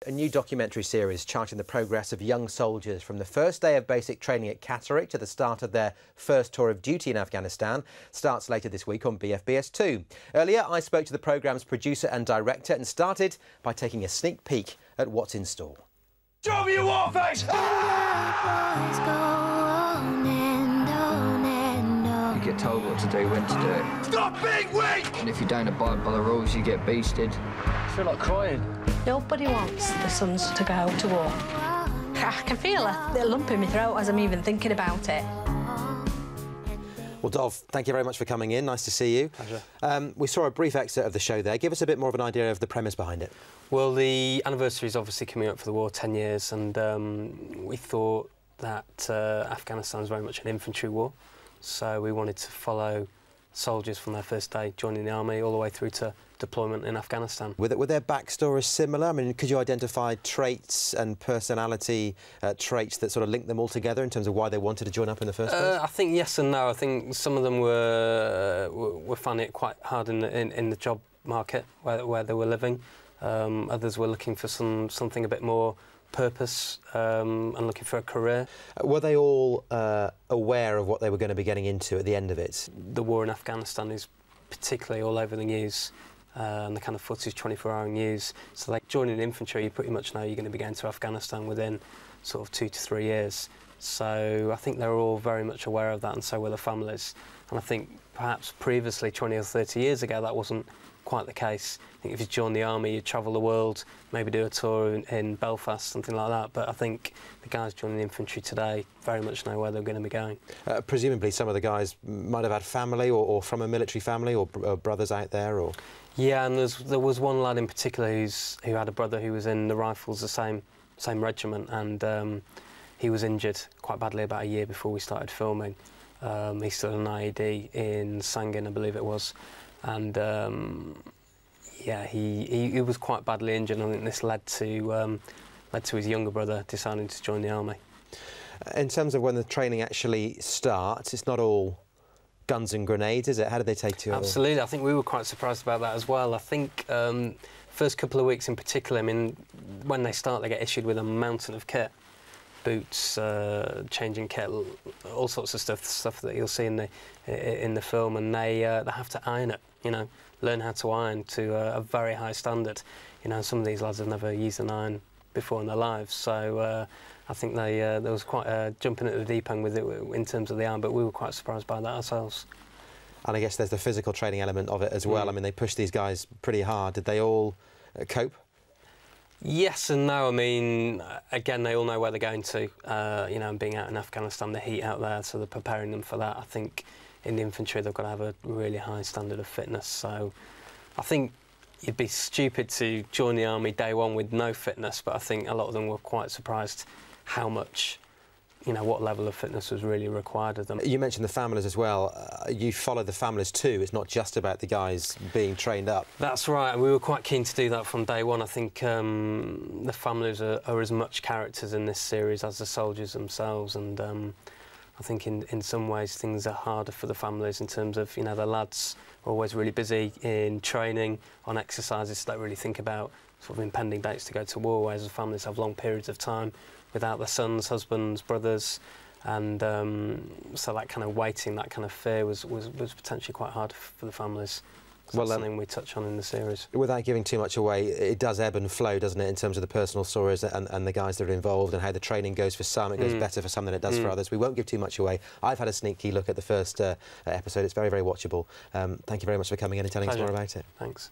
a new documentary series charting the progress of young soldiers from the first day of basic training at Catterick to the start of their first tour of duty in Afghanistan. Starts later this week on BFBS2. Earlier, I spoke to the programme's producer and director and started by taking a sneak peek at what's in store. Show me your war face! You get told what to do, when to do it. Stop being weak! And if you don't abide by the rules, you get beasted. I feel like crying. Nobody wants the sons to go to war. I can feel a little lump in my throat as I'm even thinking about it. Well, Dov, thank you very much for coming in. Nice to see you. Pleasure. We saw a brief excerpt of the show there. Give us a bit more of an idea of the premise behind it. Well, the anniversary is obviously coming up for the war, 10 years, and we thought that Afghanistan is very much an infantry war, so we wanted to follow soldiers from their first day joining the army all the way through to deployment in Afghanistan. Were their backstories similar? I mean, could you identify traits and personality traits that sort of link them all together in terms of why they wanted to join up in the first place? I think yes and no. I think some of them were finding it quite hard in the job market where they were living. Others were looking for something a bit more purpose and looking for a career. Were they all aware of what they were going to be getting into at the end of it? The war in Afghanistan is particularly all over the news, and the kind of footage 24-hour news. So like joining the infantry, you pretty much know you're going to be going to Afghanistan within sort of 2 to 3 years. So I think they were all very much aware of that, and so were the families. And I think perhaps previously, 20 or 30 years ago, that wasn't quite the case. I think if you join the army, you'd travel the world, maybe do a tour in Belfast, something like that. But I think the guys joining the infantry today very much know where they're going to be going. Presumably some of the guys might have had family or from a military family or brothers out there, or... Yeah, and there was one lad in particular who had a brother who was in the Rifles, the same regiment, and he was injured quite badly about a year before we started filming. He stood an IED in Sangin, I believe it was, and yeah, he was quite badly injured, and I think this led to his younger brother deciding to join the army. In terms of when the training actually starts, it's not all guns and grenades, is it? How did they take to it? Absolutely, I think we were quite surprised about that as well. I think first couple of weeks in particular, I mean, when they start, they get issued with a mountain of kit. Boots, changing kit, all sorts of stuff that you'll see in the film, and they have to iron it, you know, learn how to iron to a very high standard. You know, some of these lads have never used an iron before in their lives, so I think there was quite a jumping at the deep end with it in terms of the iron, but we were quite surprised by that ourselves. And I guess there's the physical training element of it as well. I mean, they pushed these guys pretty hard. Did they all cope? Yes and no. I mean, again, they all know where they're going to, you know, and being out in Afghanistan, the heat out there, so they're preparing them for that. I think in the infantry, they've got to have a really high standard of fitness. So I think you'd be stupid to join the army day one with no fitness, but I think a lot of them were quite surprised how much, you know, what level of fitness was really required of them. You mentioned the families as well. You follow the families too. It's not just about the guys being trained up. That's right, and we were quite keen to do that from day one. I think the families are as much characters in this series as the soldiers themselves, and I think in some ways things are harder for the families in terms of, you know, the lads are always really busy in training, on exercises, so they really think about sort of impending dates to go to war, whereas the families have long periods of time without their sons, husbands, brothers, and so that kind of waiting, that kind of fear was potentially quite hard for the families. So that's something we touch on in the series. Without giving too much away, it does ebb and flow, doesn't it, in terms of the personal stories and the guys that are involved and how the training goes for some. It goes better for some than it does for others. We won't give too much away. I've had a sneaky look at the first episode. It's very, very watchable. Thank you very much for coming in and telling us more about it. Thanks.